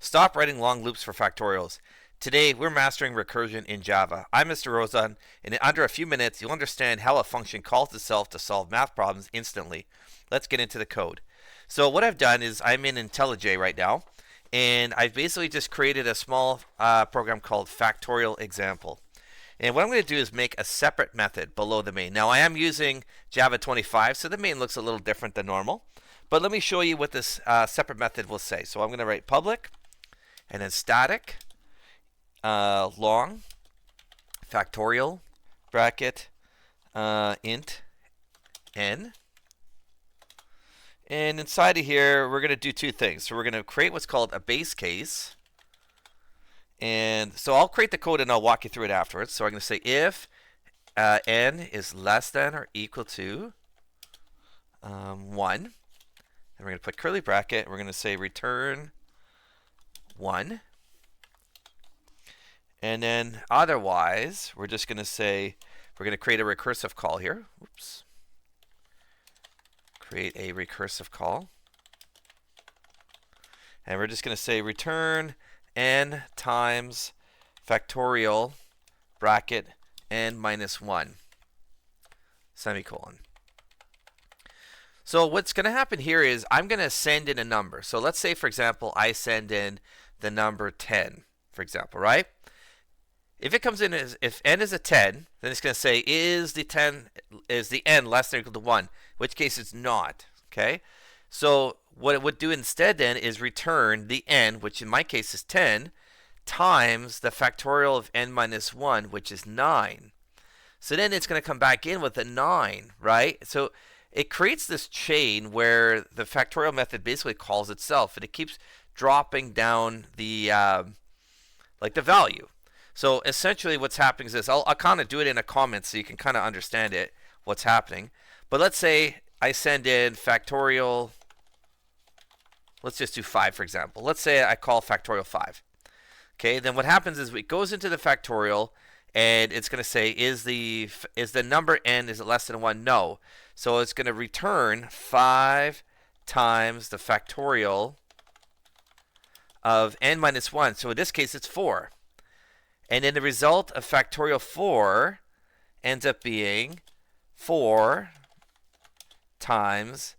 Stop writing long loops for factorials. Today, we're mastering recursion in Java. I'm Mr. Rozan, and in under a few minutes, you'll understand how a function calls itself to solve math problems instantly. Let's get into the code. So what I've done is I'm in IntelliJ right now, and I've basically just created a small program called Factorial Example. And what I'm going to do is make a separate method below the main. Now, I am using Java 25, so the main looks a little different than normal. But let me show you what this separate method will say. So I'm going to write public, and then static, long, factorial, bracket, int, n. And inside of here, we're going to do two things. So we're going to create what's called a base case. And so I'll create the code and I'll walk you through it afterwards. So I'm going to say if n is less than or equal to 1. And we're going to put curly bracket. We're going to say return 1. And then otherwise, we're just going to say, we're going to create a recursive call here. Oops. Create a recursive call. And we're just going to say return n times factorial bracket n minus 1 semicolon. So what's going to happen here is I'm going to send in a number. So let's say, for example, I send in the number 10, for example, right? If it comes in as, if n is a 10, then it's going to say is the n less than or equal to 1, in which case it's not, okay? So what it would do instead then is return the n, which in my case is 10, times the factorial of n minus 1, which is 9. So then it's going to come back in with a 9, right? So it creates this chain where the factorial method basically calls itself, and it keeps dropping down the the value. So essentially what's happening is this. I'll kind of do it in a comment so you can kind of understand it, what's happening. But let's say I send in factorial, let's just do 5, for example. Let's say I call factorial 5. Okay, then what happens is it goes into the factorial, and it's going to say, is the number n, is it less than 1? No. So it's going to return 5 times the factorial of n minus 1. So in this case, it's 4. And then the result of factorial 4 ends up being 4 times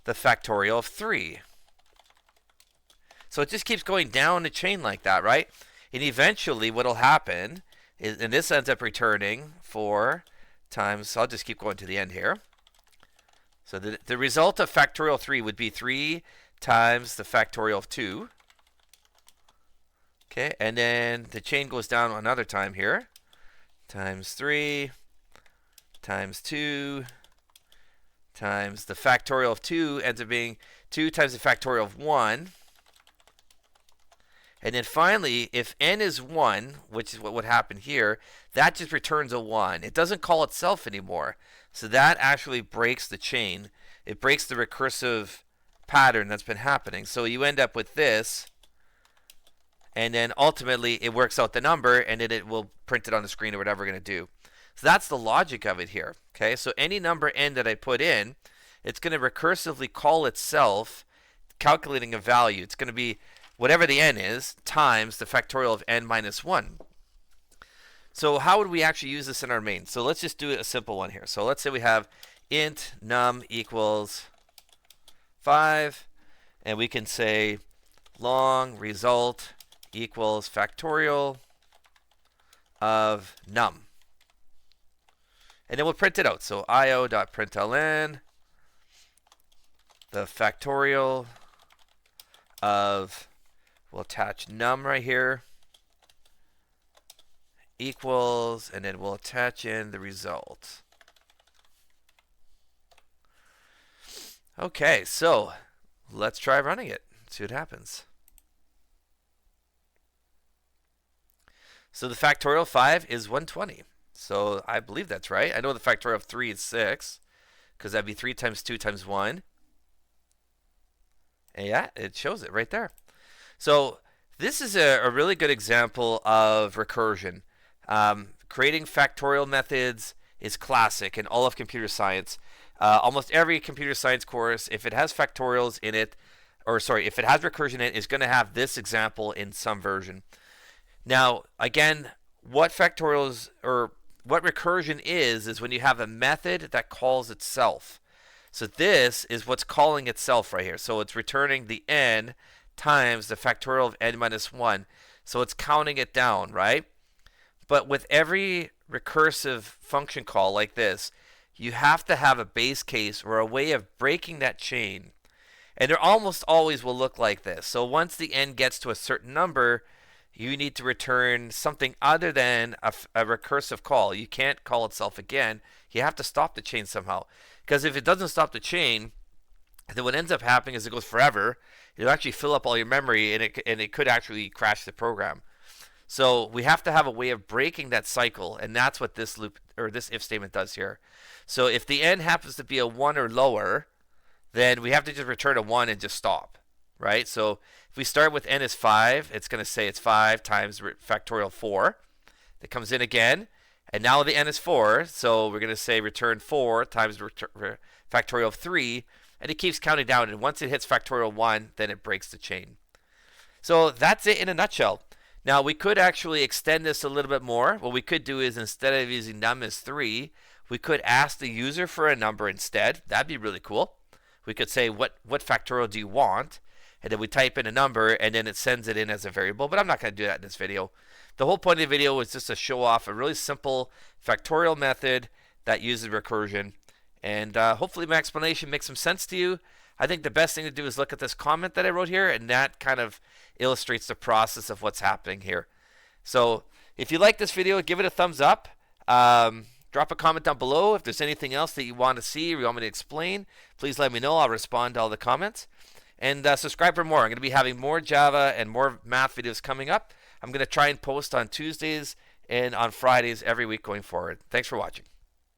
the factorial of 3. So it just keeps going down the chain like that, right? And eventually what will happen is, and this ends up returning 4 times, so I'll just keep going to the end here. So the result of factorial 3 would be 3 times the factorial of 2. Okay, and then the chain goes down another time here. Times 3 times 2 times the factorial of 2 ends up being 2 times the factorial of 1. And then finally, if n is 1, which is what would happen here, that just returns a 1. It doesn't call itself anymore. So that actually breaks the chain. It breaks the recursive pattern that's been happening. So you end up with this, and then ultimately it works out the number, and then it will print it on the screen or whatever we're going to do. So that's the logic of it here. Okay, so any number n that I put in, it's going to recursively call itself, calculating a value. It's going to be whatever the n is, times the factorial of n minus 1. So how would we actually use this in our main? So let's just do a simple one here. So let's say we have int num equals 5, and we can say long result equals factorial of num. And then we'll print it out. So io.println, the factorial of, we'll attach num right here, equals, and then we'll attach in the result. Okay, so let's try running it, see what happens. So the factorial of 5 is 120. So I believe that's right. I know the factorial of 3 is 6, because that'd be 3 times 2 times 1. And yeah, it shows it right there. So this is a really good example of recursion. Creating factorial methods is classic in all of computer science. Almost every computer science course, if it has factorials in it, or sorry, if it has recursion in it, it's going to have this example in some version. Now, again, what factorials or what recursion is when you have a method that calls itself. So this is what's calling itself right here. So it's returning the n times the factorial of n minus 1. So it's counting it down, right? But with every recursive function call like this, you have to have a base case or a way of breaking that chain. And it almost always will look like this. So once the n gets to a certain number, you need to return something other than a recursive call. You can't call itself again. You have to stop the chain somehow. Because if it doesn't stop the chain, then what ends up happening is it goes forever. It'll actually fill up all your memory, and it could actually crash the program. So we have to have a way of breaking that cycle, and that's what this loop or this if statement does here. So if the n happens to be a 1 or lower, then we have to just return a 1 and just stop, right? So if we start with n is 5, it's going to say it's 5 times factorial 4. It comes in again, and now the n is 4, so we're going to say return 4 times factorial of 3, and it keeps counting down, and once it hits factorial 1, then it breaks the chain. So that's it in a nutshell. Now, we could actually extend this a little bit more. What we could do is, instead of using num as 3, we could ask the user for a number instead. That'd be really cool. We could say, what factorial do you want? And then we type in a number, and then it sends it in as a variable. But I'm not going to do that in this video. The whole point of the video is just to show off a really simple factorial method that uses recursion. And hopefully my explanation makes some sense to you. I think the best thing to do is look at this comment that I wrote here, and that kind of illustrates the process of what's happening here. So if you like this video, give it a thumbs up. Drop a comment down below. If there's anything else that you want to see or you want me to explain, please let me know. I'll respond to all the comments. And subscribe for more. I'm going to be having more Java and more math videos coming up. I'm going to try and post on Tuesdays and on Fridays every week going forward. Thanks for watching.